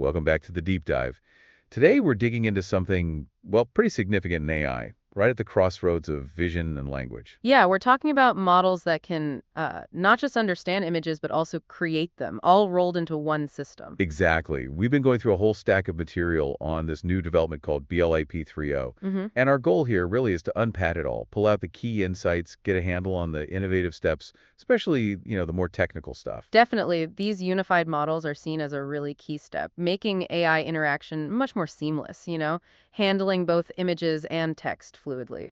Welcome back to the deep dive. Today we're digging into something, well, pretty significant in AI, right at the crossroads of vision and language. Yeah, we're talking about models that can not just understand images, but also create them, all rolled into one system. Exactly. We've been going through a whole stack of material on this new development called BLIP3-o. Hmm. And our goal here really is to unpad it all, pull out the key insights, get a handle on the innovative steps, especially, the more technical stuff. Definitely, these unified models are seen as a really key step, making AI interaction much more seamless, handling both images and text fluidly.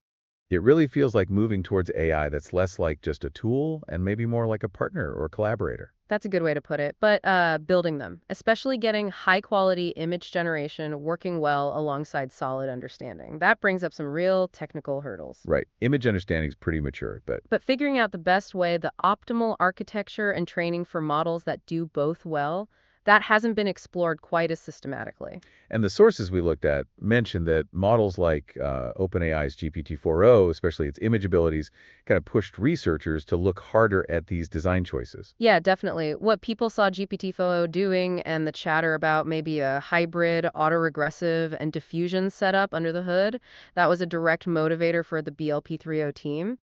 It really feels like moving towards AI that's less like just a tool and maybe more like a partner or collaborator. That's a good way to put it. But building them, especially getting high quality image generation working well alongside solid understanding, that brings up some real technical hurdles. Right. Image understanding is pretty mature, but But figuring out the best way, the optimal architecture and training for models that do both well, that hasn't been explored quite as systematically. and the sources we looked at mentioned that models like OpenAI's GPT-4o, especially its image abilities, kind of pushed researchers to look harder at these design choices. Yeah, definitely. What people saw GPT-4o doing and the chatter about maybe a hybrid, autoregressive, and diffusion setup under the hood, that was a direct motivator for the BLP3o team.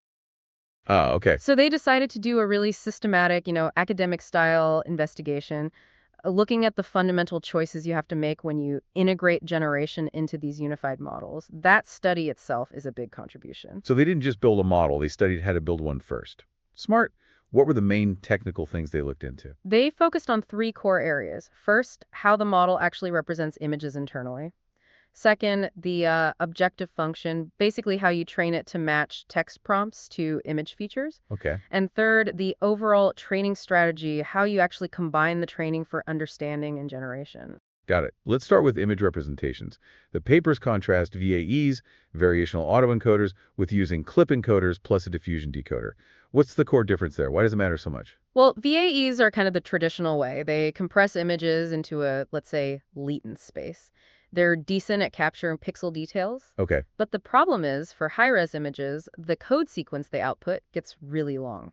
Ah, okay. So they decided to do a really systematic, academic style investigation, looking at the fundamental choices you have to make when you integrate generation into these unified models. That study itself is a big contribution. So they didn't just build a model, they studied how to build one first. Smart. What were the main technical things they looked into? They focused on three core areas. First, how the model actually represents images internally. Second, the objective function, basically how you train it to match text prompts to image features. Okay. And third, the overall training strategy, how you actually combine the training for understanding and generation. Got it. Let's start with image representations. The papers contrast VAEs, variational autoencoders, with using clip encoders plus a diffusion decoder. What's the core difference there? Why does it matter so much? Well, VAEs are kind of the traditional way. They compress images into a, let's say, latent space. They're decent at capturing pixel details. Okay. But the problem is, for high-res images, the code sequence they output gets really long.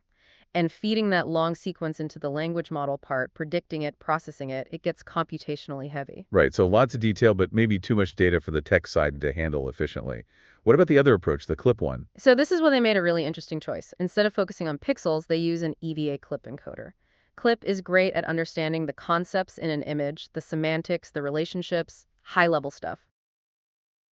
And feeding that long sequence into the language model part, predicting it, processing it, it gets computationally heavy. Right. So lots of detail, but maybe too much data for the tech side to handle efficiently. What about the other approach, the clip one? So this is where they made a really interesting choice. Instead of focusing on pixels, they use an EVA clip encoder. Clip is great at understanding the concepts in an image, the semantics, the relationships, high-level stuff.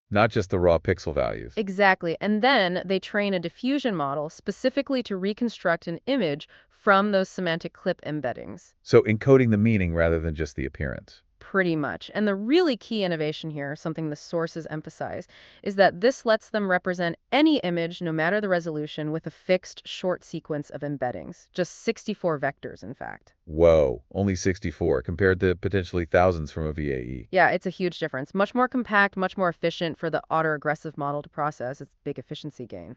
Not just the raw pixel values. Exactly. And then they train a diffusion model specifically to reconstruct an image from those semantic clip embeddings. So encoding the meaning rather than just the appearance. Pretty much. And the really key innovation here, something the sources emphasize, is that this lets them represent any image, no matter the resolution, with a fixed short sequence of embeddings. Just 64 vectors, in fact. Whoa, only 64 compared to potentially thousands from a VAE. Yeah, it's a huge difference. Much more compact, much more efficient for the autoregressive model to process. It's a big efficiency gain.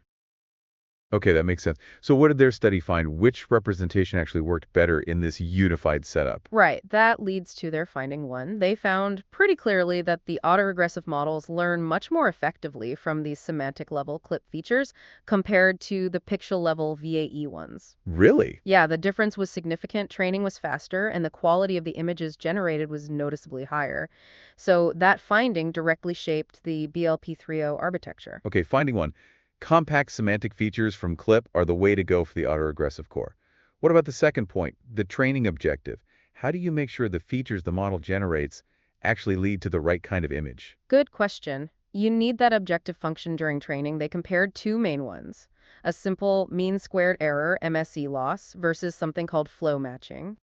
Okay, that makes sense. So what did their study find? Which representation actually worked better in this unified setup? Right, that leads to their finding one. They found pretty clearly that the autoregressive models learn much more effectively from these semantic level clip features compared to the pixel level VAE ones. Really? Yeah, the difference was significant. Training was faster, and the quality of the images generated was noticeably higher. So that finding directly shaped the BLP3O architecture. Okay, finding one. Compact semantic features from CLIP are the way to go for the autoregressive core. What about the second point, the training objective? How do you make sure the features the model generates actually lead to the right kind of image? Good question. You need that objective function during training. They compared two main ones, a simple mean squared error, MSE loss, versus something called flow matching.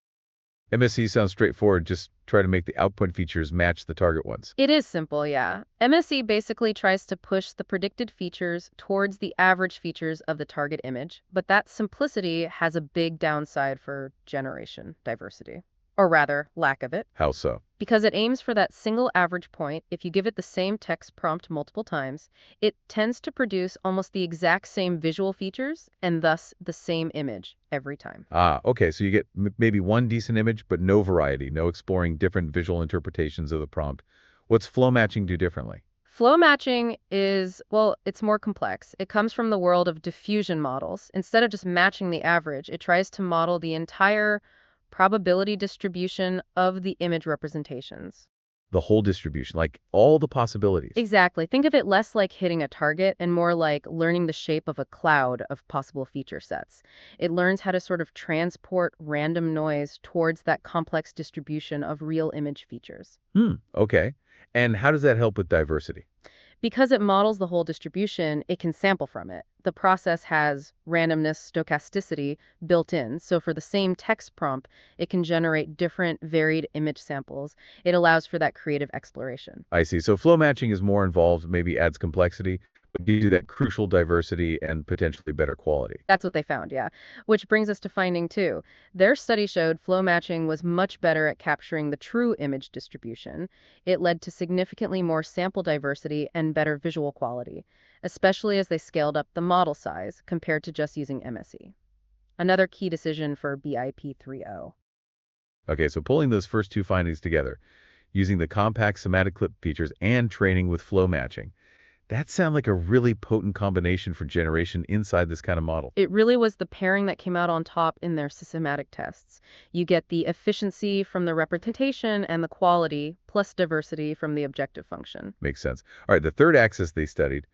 MSE sounds straightforward, just try to make the output features match the target ones. It is simple, yeah. MSE basically tries to push the predicted features towards the average features of the target image, but that simplicity has a big downside for generation diversity, or rather, lack of it. How so? Because it aims for that single average point, if you give it the same text prompt multiple times, it tends to produce almost the exact same visual features and thus the same image every time. Ah, okay, so you get maybe one decent image, but no variety, no exploring different visual interpretations of the prompt. What's flow matching do differently? Flow matching is, well, it's more complex. It comes from the world of diffusion models. Instead of just matching the average, it tries to model the entire probability distribution of the image representations. the whole distribution, like all the possibilities. Exactly. Think of it less like hitting a target and more like learning the shape of a cloud of possible feature sets. It learns how to sort of transport random noise towards that complex distribution of real image features. Okay. And how does that help with diversity? Because it models the whole distribution, it can sample from it. The process has randomness, stochasticity built in. So for the same text prompt, it can generate different varied image samples. It allows for that creative exploration. I see. So flow matching is more involved, maybe adds complexity, but gives you that crucial diversity and potentially better quality. That's what they found, yeah. Which brings us to finding two. Their study showed flow matching was much better at capturing the true image distribution. It led to significantly more sample diversity and better visual quality, especially as they scaled up the model size compared to just using MSE. Another key decision for BIP3-o. Okay, so pulling those first two findings together, using the compact semantic clip features and training with flow matching, that sounds like a really potent combination for generation inside this kind of model. It really was the pairing that came out on top in their systematic tests. You get the efficiency from the representation and the quality, plus diversity from the objective function. Makes sense. All right, the third axis they studied,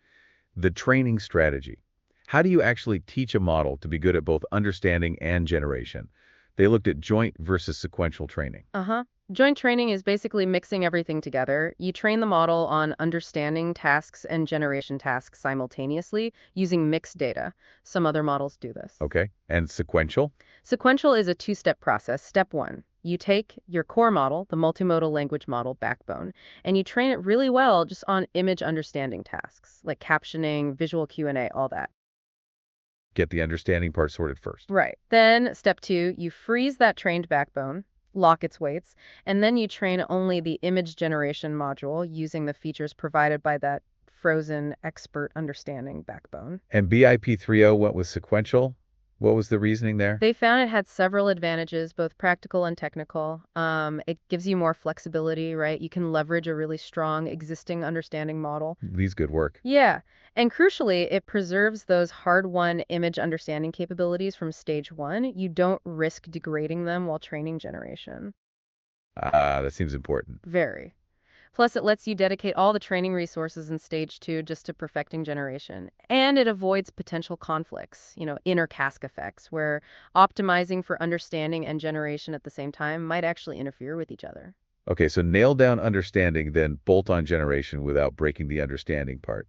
the training strategy. How do you actually teach a model to be good at both understanding and generation? They looked at joint versus sequential training. Uh-huh. Joint training is basically mixing everything together. You train the model on understanding tasks and generation tasks simultaneously using mixed data. Some other models do this. Okay, and sequential? Sequential is a two-step process. Step one, you take your core model, the multimodal language model backbone, and you train it really well just on image understanding tasks, like captioning, visual Q&A, all that. Get the understanding part sorted first. Right. Then step two, you freeze that trained backbone, lock its weights, and then you train only the image generation module using the features provided by that frozen expert understanding backbone. And BIP3-o went with sequential. What was the reasoning there? They found it had several advantages, both practical and technical. It gives you more flexibility, right? You can leverage a really strong existing understanding model. These good work. Yeah. And crucially, it preserves those hard-won image understanding capabilities from stage one. You don't risk degrading them while training generation. That seems important. Very. Plus, it lets you dedicate all the training resources in stage two just to perfecting generation. And it avoids potential conflicts, inner cask effects, where optimizing for understanding and generation at the same time might actually interfere with each other. Okay, so nail down understanding, then bolt on generation without breaking the understanding part.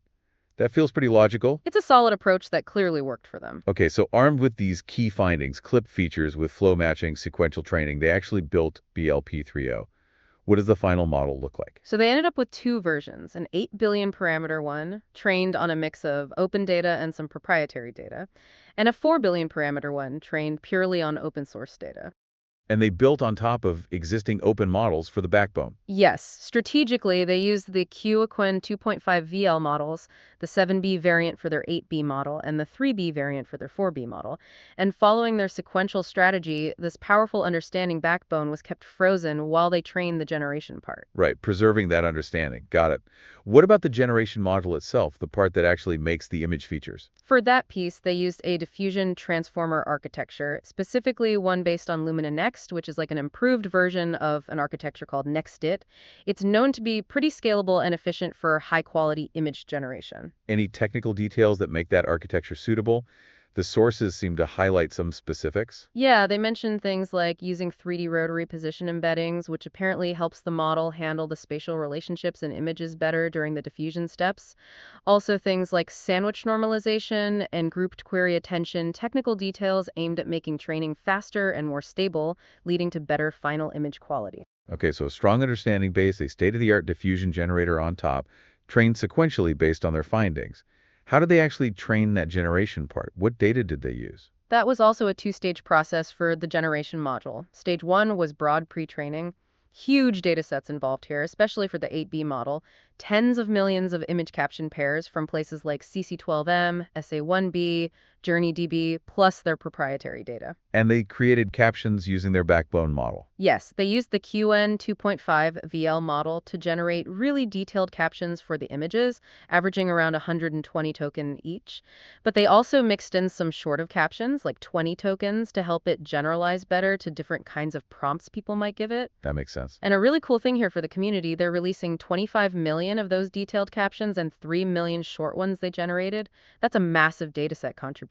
That feels pretty logical. It's a solid approach that clearly worked for them. Okay, so armed with these key findings, clip features with flow matching, sequential training, they actually built BLP3-o. What does the final model look like? So they ended up with two versions, an 8 billion parameter one, trained on a mix of open data and some proprietary data, and a 4 billion parameter one, trained purely on open source data. And they built on top of existing open models for the backbone. Yes, strategically, they used the Q-Equin 2.5 VL models, the 7B variant for their 8B model, and the 3B variant for their 4B model. And following their sequential strategy, this powerful understanding backbone was kept frozen while they trained the generation part. Right, preserving that understanding. Got it. What about the generation module itself, the part that actually makes the image features? For that piece, they used a diffusion transformer architecture, specifically one based on Lumina Next, which is like an improved version of an architecture called NextDit. It's known to be pretty scalable and efficient for high-quality image generation. Any technical details that make that architecture suitable? The sources seem to highlight some specifics. Yeah, they mentioned things like using 3D rotary position embeddings, which apparently helps the model handle the spatial relationships in images better during the diffusion steps. Also, things like sandwich normalization and grouped query attention, technical details aimed at making training faster and more stable, leading to better final image quality. Okay, so a strong understanding base, a state-of-the-art diffusion generator on top, trained sequentially based on their findings. How did they actually train that generation part? What data did they use? That was also a two-stage process for the generation module. Stage one was broad pre-training. Huge data sets involved here, especially for the 8B model. tens of millions of image caption pairs from places like CC12M, SA1B, JourneyDB, plus their proprietary data. And they created captions using their backbone model. Yes, they used the QN 2.5 VL model to generate really detailed captions for the images, averaging around 120 token each. But they also mixed in some short of captions, like 20 tokens, to help it generalize better to different kinds of prompts people might give it. That makes sense. And a really cool thing here for the community, they're releasing 25 million of those detailed captions and 3 million short ones they generated. That's a massive dataset contribution.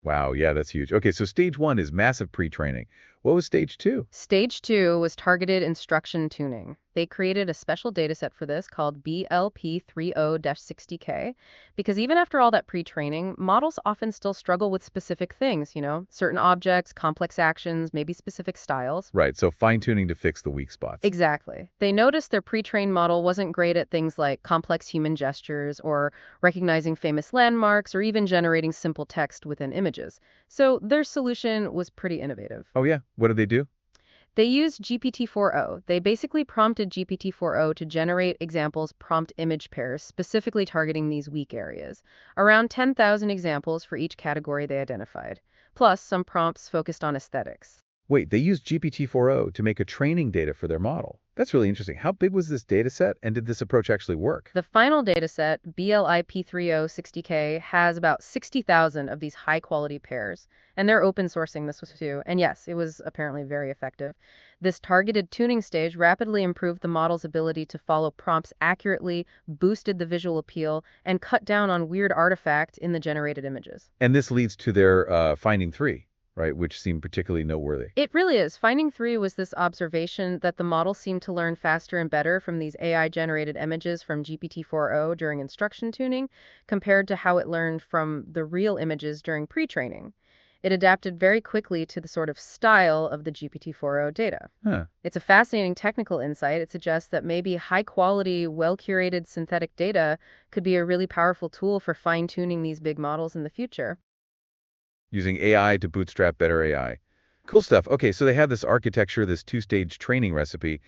Wow, yeah, that's huge. Okay, so stage 1 is massive pre-training. What was stage 2? Stage 2 was targeted instruction tuning. They created a special dataset for this called BLP3-o-60K because even after all that pre-training, models often still struggle with specific things, certain objects, complex actions, maybe specific styles. Right, so fine-tuning to fix the weak spots. Exactly. They noticed their pre-trained model wasn't great at things like complex human gestures or recognizing famous landmarks or even generating simple text within images. So their solution was pretty innovative. Oh yeah, what did they do? They used GPT-4o. They basically prompted GPT-4o to generate examples prompt image pairs, specifically targeting these weak areas. Around 10,000 examples for each category they identified, plus some prompts focused on aesthetics. Wait, they used GPT-4o to make a training data for their model. That's really interesting. How big was this data set, and did this approach actually work? The final dataset, BLIP3-o-60K, has about 60,000 of these high-quality pairs, and they're open sourcing this too. And yes, it was apparently very effective. This targeted tuning stage rapidly improved the model's ability to follow prompts accurately, boosted the visual appeal, and cut down on weird artifacts in the generated images. And this leads to their finding 3, right, which seemed particularly noteworthy. It really is. Finding 3 was this observation that the model seemed to learn faster and better from these AI-generated images from GPT-4o during instruction tuning compared to how it learned from the real images during pre-training. It adapted very quickly to the sort of style of the GPT-4o data. Huh. It's a fascinating technical insight. It suggests that maybe high-quality, well-curated synthetic data could be a really powerful tool for fine-tuning these big models in the future. Using AI to bootstrap better AI. Cool stuff. Okay, so they have this architecture, this two-stage training recipe.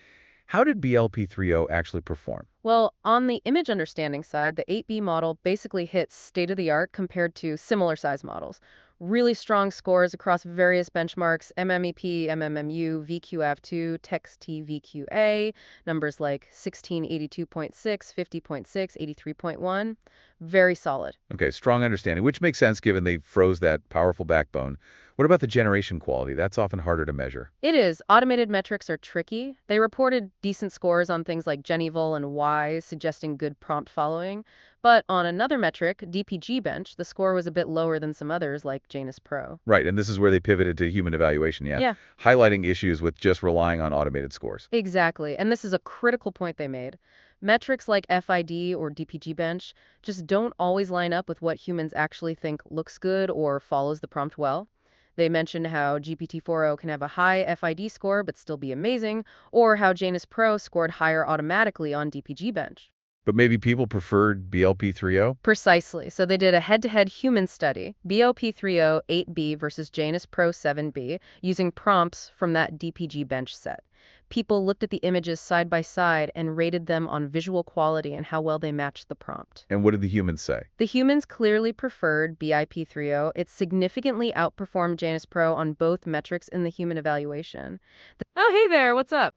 How did BLP3O actually perform? Well, on the image understanding side, the 8B model basically hits state-of-the-art compared to similar size models. Really strong scores across various benchmarks, MMEP, MMMU, VQF2, TextT, VQA, numbers like 1682.6, 50.6, 83.1. Very solid. Okay, strong understanding, which makes sense given they froze that powerful backbone. What about the generation quality? That's often harder to measure. It is. Automated metrics are tricky. They reported decent scores on things like Genevil and Y, suggesting good prompt following. But on another metric, DPG bench, the score was a bit lower than some others like Janus Pro. Right, and this is where they pivoted to human evaluation, yeah? Yeah, Highlighting issues with just relying on automated scores. exactly. And this is a critical point they made. Metrics like FID or DPG bench just don't always line up with what humans actually think looks good or follows the prompt well. They mentioned how GPT-4o can have a high FID score but still be amazing, or how Janus Pro scored higher automatically on DPG bench. But maybe people preferred BLP3O? Precisely. So they did a head-to-head human study, BOP30 8B versus Janus Pro 7B, using prompts from that DPG bench set. People looked at the images side by side and rated them on visual quality and how well they matched the prompt. And what did the humans say? The humans clearly preferred BIP30. It significantly outperformed Janus Pro on both metrics in the human evaluation. Oh, hey there, what's up?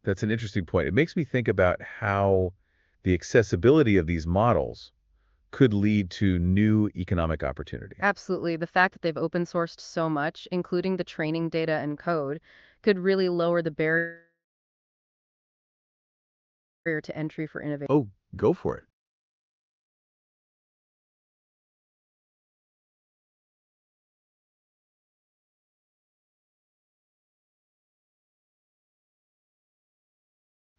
That's an interesting point. It makes me think about how the accessibility of these models could lead to new economic opportunity. Absolutely. The fact that they've open sourced so much, including the training data and code, could really lower the barrier to entry for innovation. Oh, go for it.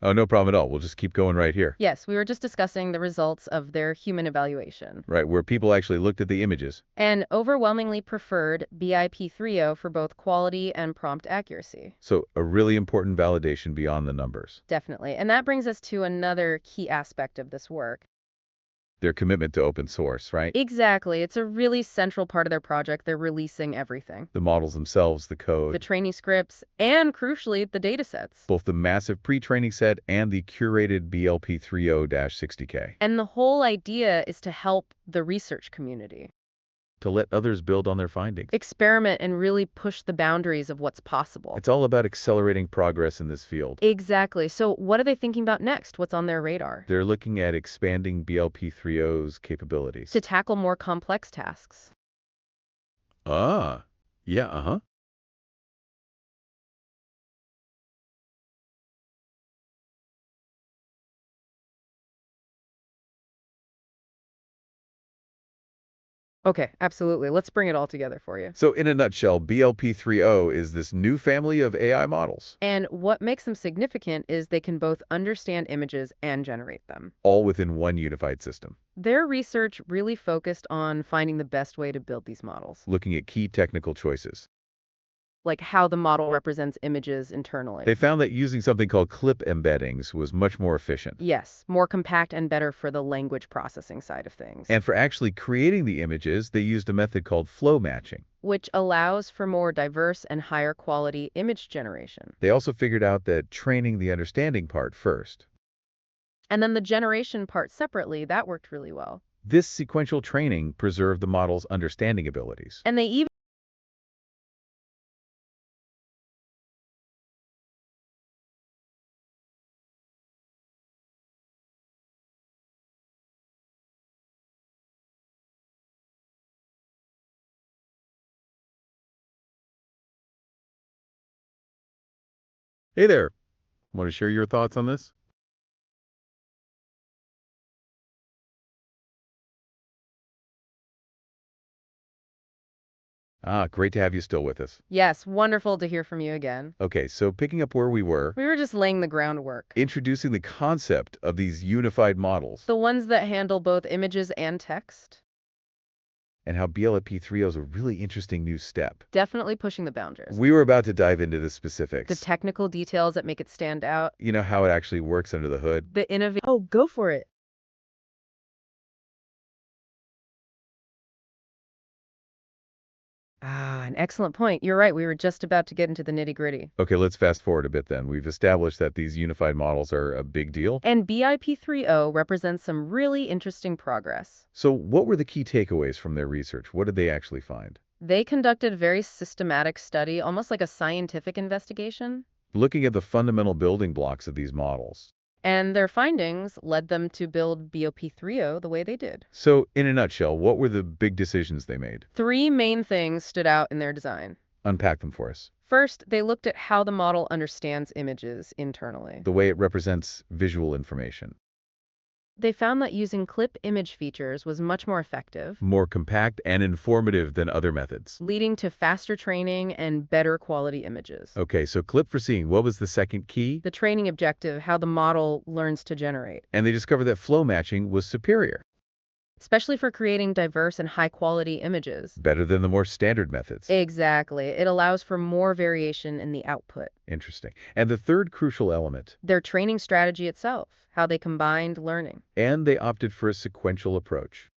Oh, no problem at all. We'll just keep going right here. Yes, we were just discussing the results of their human evaluation Right, where people actually looked at the images. and overwhelmingly preferred BIP30 for both quality and prompt accuracy. So a really important validation beyond the numbers. Definitely. And that brings us to another key aspect of this work. Their commitment to open source, right? Exactly. It's a really central part of their project. They're releasing everything. The models themselves, the The code, training scripts, and crucially, the datasets. both the massive pre-training set and the curated BLP3-o-60K, And the whole idea is to help the research community to let others build on their findings. experiment and really push the boundaries of what's possible. It's all about accelerating progress in this field. Exactly. So what are they thinking about next? What's on their radar? They're looking at expanding BLP3O's capabilities. To tackle more complex tasks. Ah, yeah, uh-huh. Okay, absolutely. Let's bring it all together for you. So in a nutshell, BLP3O is this new family of AI models, And what makes them significant is they can both understand images and generate them. all within one unified system, Their research really focused on finding the best way to build these models, looking at key technical choices. like how the model represents images internally. They found that using something called clip embeddings was much more efficient. Yes, more compact and better for the language processing side of things, And for actually creating the images, they used a method called flow matching. which allows for more diverse and higher quality image generation. They also figured out that training the understanding part first. And then the generation part separately, that worked really well. This sequential training preserved the model's understanding abilities. And they even Hey there, want to share your thoughts on this? Ah, great to have you still with us. Yes, wonderful to hear from you again. Okay, so picking up where we were, We were just laying the groundwork. introducing the concept of these unified models The ones that handle both images and text, and how BLP3O is a really interesting new step. definitely pushing the boundaries. We were about to dive into the The specifics. technical details that make it stand out, You know how it actually works under the hood. the innovation. Oh, go for it. Ah, an excellent point. You're right. We were just about to get into the nitty-gritty. Okay, let's fast forward a bit then. We've established that these unified models are a big deal. And BIP3O represents some really interesting progress. So what were the key takeaways from their research? What did they actually find? They conducted a very systematic study, almost like a scientific investigation, Looking at the fundamental building blocks of these models. and their findings led them to build BOP3O the way they did. So in a nutshell, what were the big decisions they made? Three main things stood out in their design. Unpack them for us. First, they looked at how the model understands images internally. The way it represents visual information. They found that using clip image features was much more effective, More compact and informative than other methods. leading to faster training and better quality images. Okay, so clip for seeing. What was the second key? The training objective, how the model learns to generate, And they discovered that flow matching was superior. especially for creating diverse and high quality images. Better than the more standard methods. Exactly. It allows for more variation in the output. Interesting. And the third crucial element. Their training strategy itself, how they combined learning. And they opted for a sequential approach,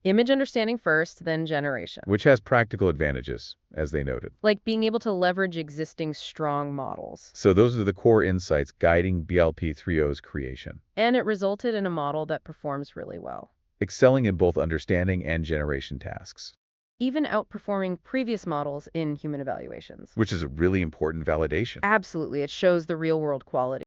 Image understanding first, then generation. which has practical advantages, as they noted. Like being able to leverage existing strong models. So those are the core insights guiding BLP3O's creation. And it resulted in a model that performs really well, Excelling in both understanding and generation tasks, even outperforming previous models in human evaluations. which is a really important validation. Absolutely, it shows the real world quality.